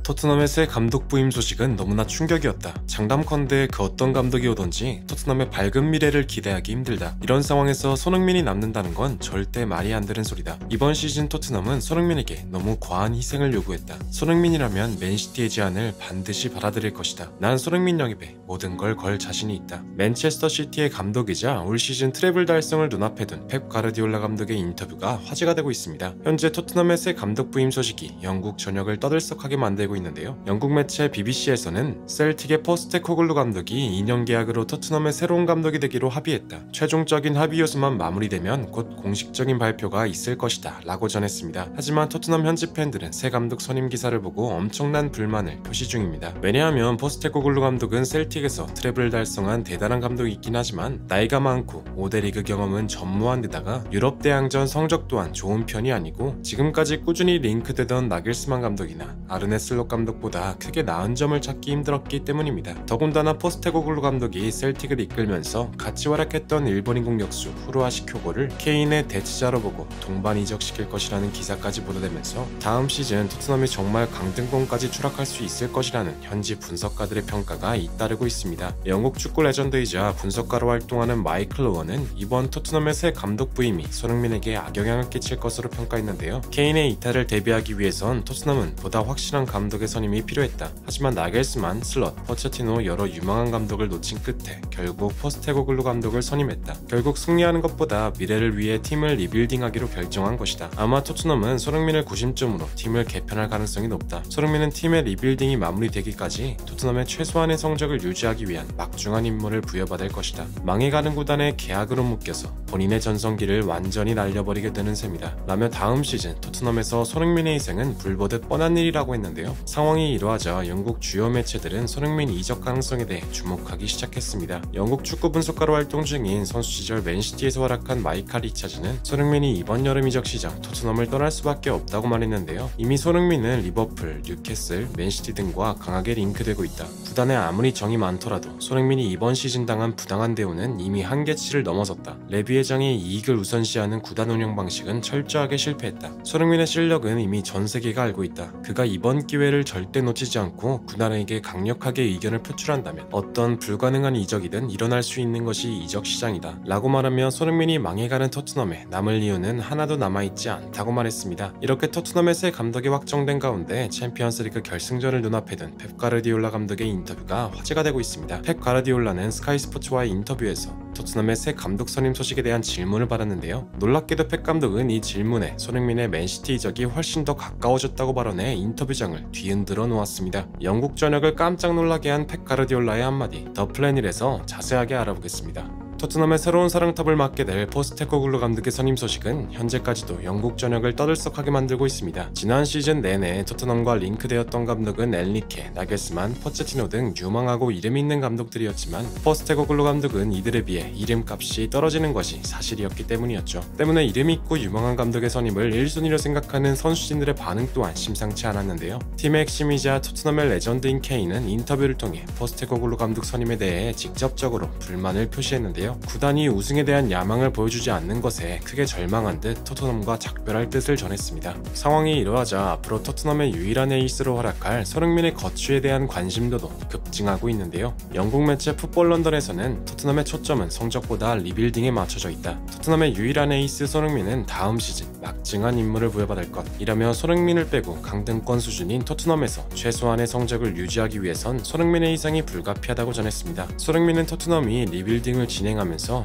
토트넘의 새 감독 부임 소식은 너무나 충격이었다. 장담컨대 그 어떤 감독이 오던지 토트넘의 밝은 미래를 기대하기 힘들다. 이런 상황에서 손흥민이 남는다는 건 절대 말이 안 되는 소리다. 이번 시즌 토트넘은 손흥민에게 너무 과한 희생을 요구했다. 손흥민이라면 맨시티의 제안을 반드시 받아들일 것이다. 난 손흥민 영입에 모든 걸 걸 자신이 있다. 맨체스터 시티의 감독이자 올 시즌 트래블 달성을 눈앞에 둔 펩 가르디올라 감독의 인터뷰가 화제가 되고 있습니다. 현재 토트넘의 새 감독 부임 소식이 영국 전역을 떠들썩하게 만들고 있는데요. 영국 매체 BBC에서는 셀틱의 포스테코글루 감독이 2년 계약으로 토트넘의 새로운 감독이 되기로 합의했다. 최종적인 합의 요소만 마무리되면 곧 공식적인 발표가 있을 것이다 라고 전했습니다. 하지만 토트넘 현지 팬들은 새 감독 선임 기사를 보고 엄청난 불만을 표시 중입니다. 왜냐하면 포스테코글루 감독은 셀틱에서 트래블을 달성한 대단한 감독이 있긴 하지만 나이가 많고 5대 리그 경험은 전무한 데다가 유럽 대항전 성적 또한 좋은 편이 아니고 지금까지 꾸준히 링크되던 나겔스만 감독이나 아르네 슬롯 감독보다 크게 나은 점을 찾기 힘들었기 때문입니다. 더군다나 포스테코글루 감독이 셀틱을 이끌면서 같이 활약했던 일본인 공격수 후루아시 쿄고를 케인의 대치자로 보고 동반 이적시킬 것이라는 기사까지 보도되면서 다음 시즌 토트넘이 정말 강등권까지 추락할 수 있을 것이라는 현지 분석가들의 평가가 잇따르고 있습니다. 영국 축구 레전드이자 분석가로 활동하는 마이클 오원은 이번 토트넘의 새 감독 부임이 손흥민에게 악영향을 끼칠 것으로 평가했는데요. 케인의 이탈을 대비하기 위해선 토트넘은 보다 확실한 감독의 선임이 필요했다. 하지만 나겔스만, 슬롯, 포체티노 여러 유망한 감독을 놓친 끝에 결국 포스테코글루 감독을 선임했다. 결국 승리하는 것보다 미래를 위해 팀을 리빌딩하기로 결정한 것이다. 아마 토트넘은 손흥민을 구심점으로 팀을 개편할 가능성이 높다. 손흥민은 팀의 리빌딩이 마무리되기까지 토트넘의 최소한의 성적을 유지하기 위한 막중한 임무를 부여받을 것이다. 망해가는 구단에 계약으로 묶여서 본인의 전성기를 완전히 날려버리게 되는 셈이다. 라며 다음 시즌 토트넘에서 손흥민의 희생은 불보듯 뻔한 일이라고 했는데요. 상황이 이러하자 영국 주요 매체들은 손흥민 이적 가능성에 대해 주목하기 시작했습니다. 영국 축구 분석가로 활동 중인 선수 시절 맨시티에서 활약한 마이칼 리차즈는 손흥민이 이번 여름 이적 시장 토트넘을 떠날 수밖에 없다고 말했는데요. 이미 손흥민은 리버풀, 뉴캐슬, 맨시티 등과 강하게 링크되고 있다. 구단에 아무리 정이 많더라도 손흥민이 이번 시즌 당한 부당한 대우는 이미 한계치를 넘어섰다. 레비 회장이 이익을 우선시하는 구단 운영 방식은 철저하게 실패했다. 손흥민의 실력은 이미 전 세계가 알고 있다. 그가 이번 기회를 절대 놓치지 않고 구단에게 강력하게 의견을 표출한다면 어떤 불가능한 이적이든 일어날 수 있는 것이 이적 시장이다 라고 말하며 손흥민이 망해가는 토트넘에 남을 이유는 하나도 남아있지 않다고 말했습니다. 이렇게 토트넘의 새 감독이 확정된 가운데 챔피언스리그 결승전을 눈앞에 둔 펩 가르디올라 감독의 인터뷰가 화제가 되고 있습니다. 펩 가르디올라는 스카이 스포츠와의 인터뷰에서 토트넘의 새 감독 선임 소식에 대한 질문을 받았는데요. 놀랍게도 펩 감독은 이 질문에 손흥민의 맨시티 이적이 훨씬 더 가까워졌다고 발언해 인터뷰장을 뒤흔들어 놓았습니다. 영국 전역을 깜짝 놀라게 한 펩 가르디올라의 한마디, 더 플래닛에서 자세하게 알아보겠습니다. 토트넘의 새로운 사령탑을 맡게 될 포스테코글루 감독의 선임 소식은 현재까지도 영국 전역을 떠들썩하게 만들고 있습니다. 지난 시즌 내내 토트넘과 링크되었던 감독은 엘리케, 나겔스만, 포체티노 등 유망하고 이름 있는 감독들이었지만 포스테코글루 감독은 이들에 비해 이름값이 떨어지는 것이 사실이었기 때문이었죠. 때문에 이름 있고 유망한 감독의 선임을 1순위로 생각하는 선수진들의 반응 또한 심상치 않았는데요. 팀의 핵심이자 토트넘의 레전드인 케인은 인터뷰를 통해 포스테코글루 감독 선임에 대해 직접적으로 불만을 표시했는데요. 구단이 우승에 대한 야망을 보여주지 않는 것에 크게 절망한 듯 토트넘과 작별할 뜻을 전했습니다. 상황이 이러하자 앞으로 토트넘의 유일한 에이스로 활약할 손흥민의 거취에 대한 관심도도 급증하고 있는데요. 영국 매체 풋볼 런던에서는 토트넘의 초점은 성적보다 리빌딩에 맞춰져 있다. 토트넘의 유일한 에이스 손흥민은 다음 시즌 막중한 임무를 부여받을 것. 이라며 손흥민을 빼고 강등권 수준인 토트넘에서 최소한의 성적을 유지하기 위해선 손흥민의 희생이 불가피하다고 전했습니다. 손흥민은 토트넘이 리빌딩을 진행하면서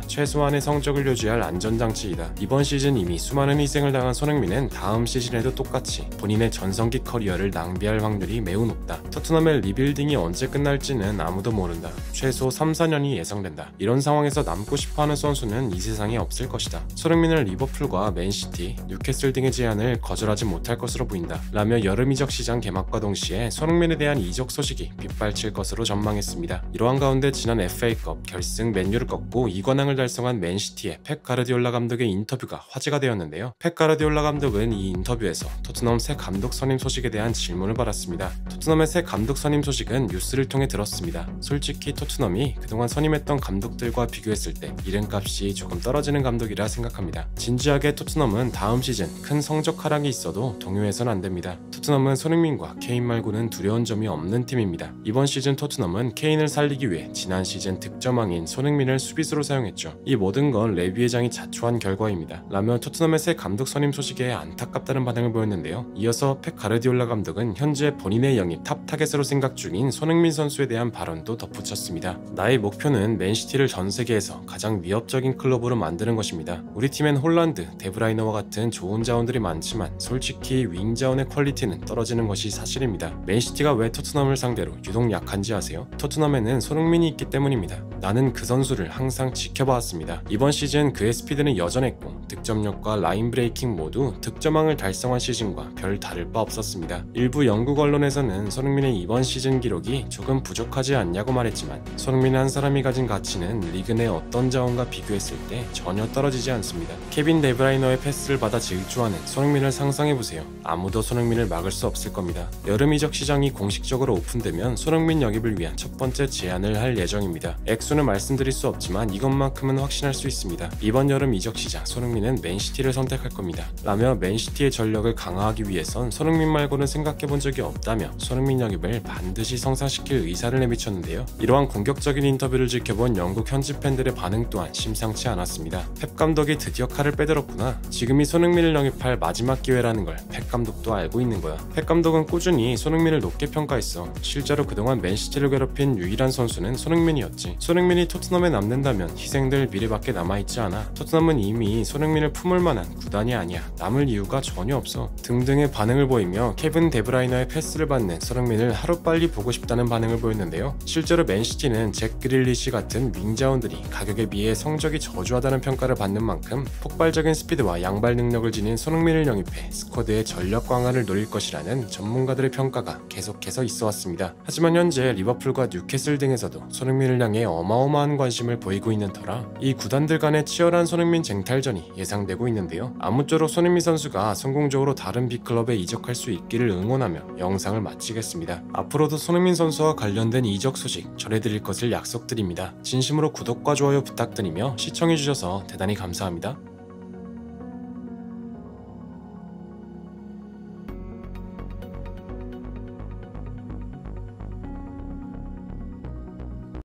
최소한의 성적을 유지할 안전장치이다. 이번 시즌 이미 수많은 희생을 당한 손흥민은 다음 시즌에도 똑같이 본인의 전성기 커리어를 낭비할 확률이 매우 높다. 토트넘의 리빌딩이 언제 끝날지는 아무도 모른다. 최소 3-4년이 예상된다. 이런 상황에서 남고 싶어하는 선수는 이 세상에 없을 것이다. 손흥민은 리버풀과 맨시티, 뉴캐슬 등의 제안을 거절하지 못할 것으로 보인다. 라며 여름 이적 시장 개막과 동시에 손흥민에 대한 이적 소식이 빗발칠 것으로 전망했습니다. 이러한 가운데 지난 FA컵 결승 맨유를 꺾고 후 2관왕을 달성한 맨시티의 펩 가르디올라 감독의 인터뷰가 화제가 되었는데요. 펩 가르디올라 감독은 이 인터뷰에서 토트넘 새 감독 선임 소식에 대한 질문을 받았습니다. 토트넘의 새 감독 선임 소식은 뉴스를 통해 들었습니다. 솔직히 토트넘이 그동안 선임했던 감독들과 비교했을 때 이름값이 조금 떨어지는 감독이라 생각합니다. 진지하게 토트넘은 다음 시즌 큰 성적 하락이 있어도 동요해선 안 됩니다. 토트넘은 손흥민과 케인 말고는 두려운 점이 없는 팀입니다. 이번 시즌 토트넘은 케인을 살리기 위해 지난 시즌 득점왕인 손흥민을 수비수로 사용했죠. 이 모든 건 레비 회장이 자초한 결과입니다. 라며 토트넘의 새 감독 선임 소식에 안타깝다는 반응을 보였는데요. 이어서 펩 가르디올라 감독은 현재 본인의 영입 탑 타겟으로 생각 중인 손흥민 선수에 대한 발언도 덧붙였습니다. 나의 목표는 맨시티를 전 세계에서 가장 위협적인 클럽으로 만드는 것입니다. 우리 팀엔 홀란드, 데브라이너와 같은 좋은 자원들이 많지만 솔직히 윙 자원의 퀄리티는 떨어지는 것이 사실입니다. 맨시티가 왜 토트넘을 상대로 유독 약한지 아세요? 토트넘에는 손흥민이 있기 때문입니다. 나는 그 선수를 항상 지켜봐왔습니다. 이번 시즌 그의 스피드는 여전했고 득점력과 라인 브레이킹 모두 득점왕을 달성한 시즌과 별 다를 바 없었습니다. 일부 영국 언론에서는 손흥민의 이번 시즌 기록이 조금 부족하지 않냐고 말했지만 손흥민 한 사람이 가진 가치는 리그 내 어떤 자원과 비교했을 때 전혀 떨어지지 않습니다. 케빈 데브라이너의 패스를 받아 질주하는 손흥민을 상상해보세요. 아무도 손흥민을 막을 수 없을 겁니다. 여름 이적 시장이 공식적으로 오픈되면 손흥민 영입을 위한 첫 번째 제안을 할 예정입니다. 액수는 말씀드릴 수 없지만 이것만큼은 확신할 수 있습니다. 이번 여름 이적 시장 손흥민은 맨시티를 선택할 겁니다. 라며 맨시티의 전력을 강화하기 위해선 손흥민 말고는 생각해본 적이 없다며 손흥민 영입을 반드시 성사시킬 의사를 내비쳤는데요. 이러한 공격적인 인터뷰를 지켜본 영국 현지 팬들의 반응 또한 심상치 않았습니다. 펩 감독이 드디어 칼을 빼들었구나. 지금이 손흥민을 영입할 마지막 기회라는 걸 펩 감독도 알고 있는 거야. 펩 감독은 꾸준히 손흥민을 높게 평가했어. 실제로 그동안 맨시티를 괴롭힌 유일한 선수는 손흥민이었지. 손흥민이 토트넘에 남는다면 희생될 미래밖에 남아있지 않아. 토트넘은 이미 손흥민을 품을 만한 구단이 아니야. 남을 이유가 전혀 없어. 등등의 반응을 보이며 케빈 데브라이너의 패스를 받는 손흥민을 하루빨리 보고 싶다는 반응을 보였는데요. 실제로 맨시티는 잭 그릴리시 같은 윙자원들이 가격에 비해 성적이 저조하다는 평가를 받는 만큼 폭발적인 스피드와 양발 능력을 지닌 손흥민을 영입해 스쿼드의 전력 강화를 노릴 것이라는 전문가들의 평가가 계속해서 있어왔습니다. 하지만 현재 리버풀과 뉴캐슬 등에서도 손흥민을 향해 어마어마한 관심을 보이고 있는 터라 이 구단들 간의 치열한 손흥민 쟁탈전이 예상되고 있는데요. 아무쪼록 손흥민 선수가 성공적으로 다른 빅클럽에 이적할 수 있기를 응원하며 영상을 마치겠습니다. 앞으로도 손흥민 선수와 관련된 이적 소식 전해드릴 것을 약속드립니다. 진심으로 구독과 좋아요 부탁드리며 시청해주셔서 대단히 감사합니다.